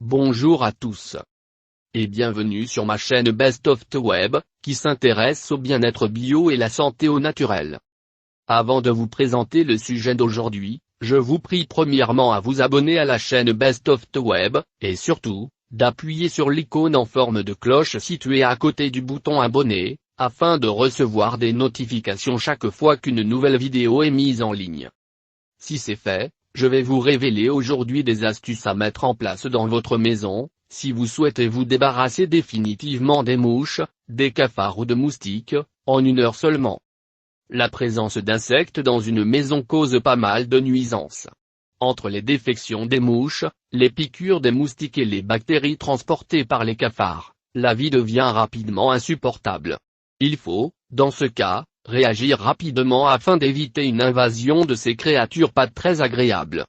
Bonjour à tous. Et bienvenue sur ma chaîne Best of the Web, qui s'intéresse au bien-être bio et la santé au naturel. Avant de vous présenter le sujet d'aujourd'hui, je vous prie premièrement à vous abonner à la chaîne Best of the Web, et surtout, d'appuyer sur l'icône en forme de cloche située à côté du bouton abonner, afin de recevoir des notifications chaque fois qu'une nouvelle vidéo est mise en ligne. Si c'est fait, je vais vous révéler aujourd'hui des astuces à mettre en place dans votre maison, si vous souhaitez vous débarrasser définitivement des mouches, des cafards ou de moustiques, en 1 heure seulement. La présence d'insectes dans une maison cause pas mal de nuisances. Entre les défections des mouches, les piqûres des moustiques et les bactéries transportées par les cafards, la vie devient rapidement insupportable. Il faut, dans ce cas, réagir rapidement afin d'éviter une invasion de ces créatures pas très agréables.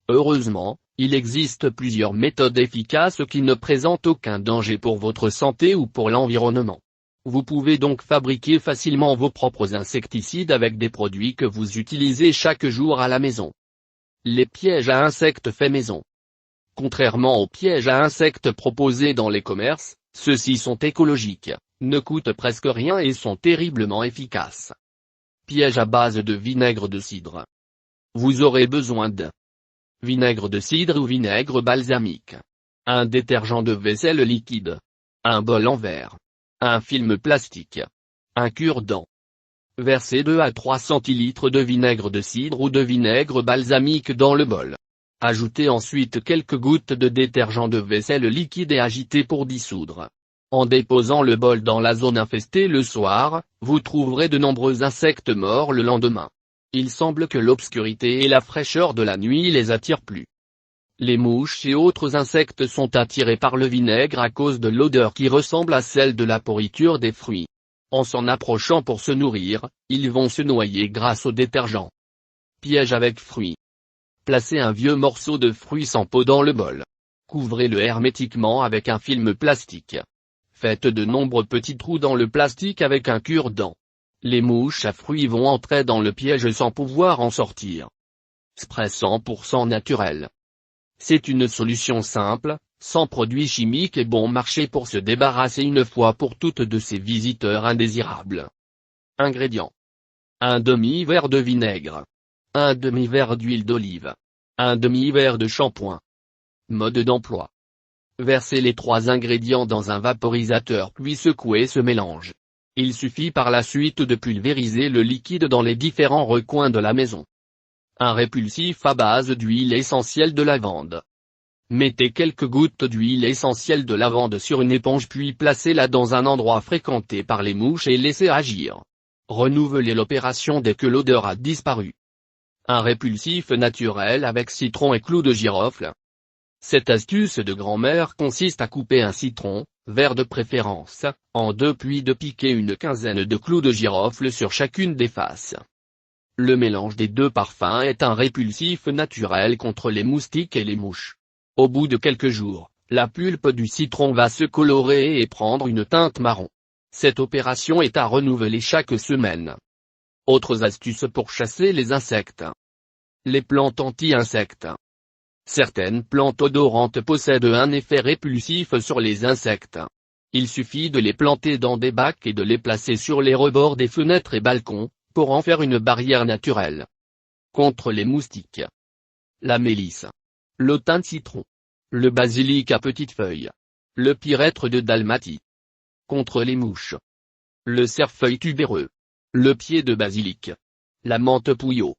Heureusement, il existe plusieurs méthodes efficaces qui ne présentent aucun danger pour votre santé ou pour l'environnement. Vous pouvez donc fabriquer facilement vos propres insecticides avec des produits que vous utilisez chaque jour à la maison. Les pièges à insectes faits maison. Contrairement aux pièges à insectes proposés dans les commerces, ceux-ci sont écologiques, ne coûtent presque rien et sont terriblement efficaces. Piège à base de vinaigre de cidre. Vous aurez besoin de vinaigre de cidre ou vinaigre balsamique, un détergent de vaisselle liquide, un bol en verre, un film plastique, un cure-dent. Versez 2 à 3 centilitres de vinaigre de cidre ou de vinaigre balsamique dans le bol. Ajoutez ensuite quelques gouttes de détergent de vaisselle liquide et agitez pour dissoudre. En déposant le bol dans la zone infestée le soir, vous trouverez de nombreux insectes morts le lendemain. Il semble que l'obscurité et la fraîcheur de la nuit les attirent plus. Les mouches et autres insectes sont attirés par le vinaigre à cause de l'odeur qui ressemble à celle de la pourriture des fruits. En s'en approchant pour se nourrir, ils vont se noyer grâce au détergent. Piège avec fruits. Placez un vieux morceau de fruit sans peau dans le bol. Couvrez-le hermétiquement avec un film plastique. Faites de nombreux petits trous dans le plastique avec un cure-dent. Les mouches à fruits vont entrer dans le piège sans pouvoir en sortir. Spray 100% naturel. C'est une solution simple, sans produits chimiques et bon marché pour se débarrasser une fois pour toutes de ces visiteurs indésirables. Ingrédients. Un demi-verre de vinaigre. Un demi-verre d'huile d'olive. Un demi-verre de shampoing. Mode d'emploi. Versez les 3 ingrédients dans un vaporisateur puis secouez ce mélange. Il suffit par la suite de pulvériser le liquide dans les différents recoins de la maison. Un répulsif à base d'huile essentielle de lavande. Mettez quelques gouttes d'huile essentielle de lavande sur une éponge puis placez-la dans un endroit fréquenté par les mouches et laissez agir. Renouvelez l'opération dès que l'odeur a disparu. Un répulsif naturel avec citron et clous de girofle. Cette astuce de grand-mère consiste à couper un citron, vert de préférence, en 2 puis de piquer une quinzaine de clous de girofle sur chacune des faces. Le mélange des 2 parfums est un répulsif naturel contre les moustiques et les mouches. Au bout de quelques jours, la pulpe du citron va se colorer et prendre une teinte marron. Cette opération est à renouveler chaque semaine. Autres astuces pour chasser les insectes. Les plantes anti-insectes. Certaines plantes odorantes possèdent un effet répulsif sur les insectes. Il suffit de les planter dans des bacs et de les placer sur les rebords des fenêtres et balcons, pour en faire une barrière naturelle. Contre les moustiques. La mélisse. Le thym de citron. Le basilic à petites feuilles. Le pyrètre de Dalmatie. Contre les mouches. Le cerfeuil tubéreux. Le pied de basilic. La menthe pouilleau.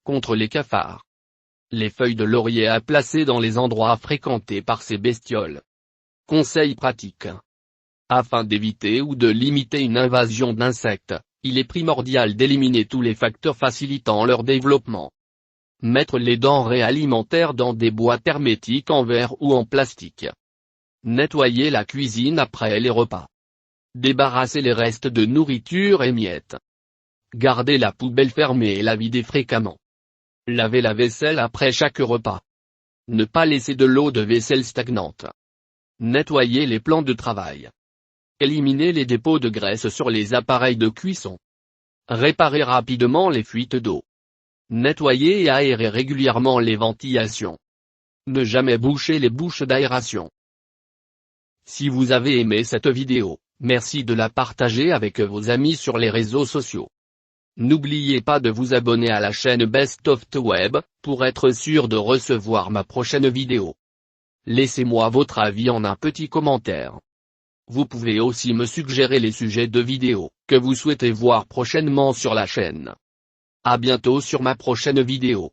Contre les cafards. Les feuilles de laurier à placer dans les endroits fréquentés par ces bestioles. Conseils pratiques. Afin d'éviter ou de limiter une invasion d'insectes, il est primordial d'éliminer tous les facteurs facilitant leur développement. Mettre les denrées alimentaires dans des boîtes hermétiques en verre ou en plastique. Nettoyer la cuisine après les repas. Débarrasser les restes de nourriture et miettes. Garder la poubelle fermée et la vider fréquemment. Laver la vaisselle après chaque repas. Ne pas laisser de l'eau de vaisselle stagnante. Nettoyer les plans de travail. Éliminer les dépôts de graisse sur les appareils de cuisson. Réparer rapidement les fuites d'eau. Nettoyer et aérer régulièrement les ventilations. Ne jamais boucher les bouches d'aération. Si vous avez aimé cette vidéo, merci de la partager avec vos amis sur les réseaux sociaux. N'oubliez pas de vous abonner à la chaîne Best of the Web, pour être sûr de recevoir ma prochaine vidéo. Laissez-moi votre avis en un petit commentaire. Vous pouvez aussi me suggérer les sujets de vidéos que vous souhaitez voir prochainement sur la chaîne. À bientôt sur ma prochaine vidéo.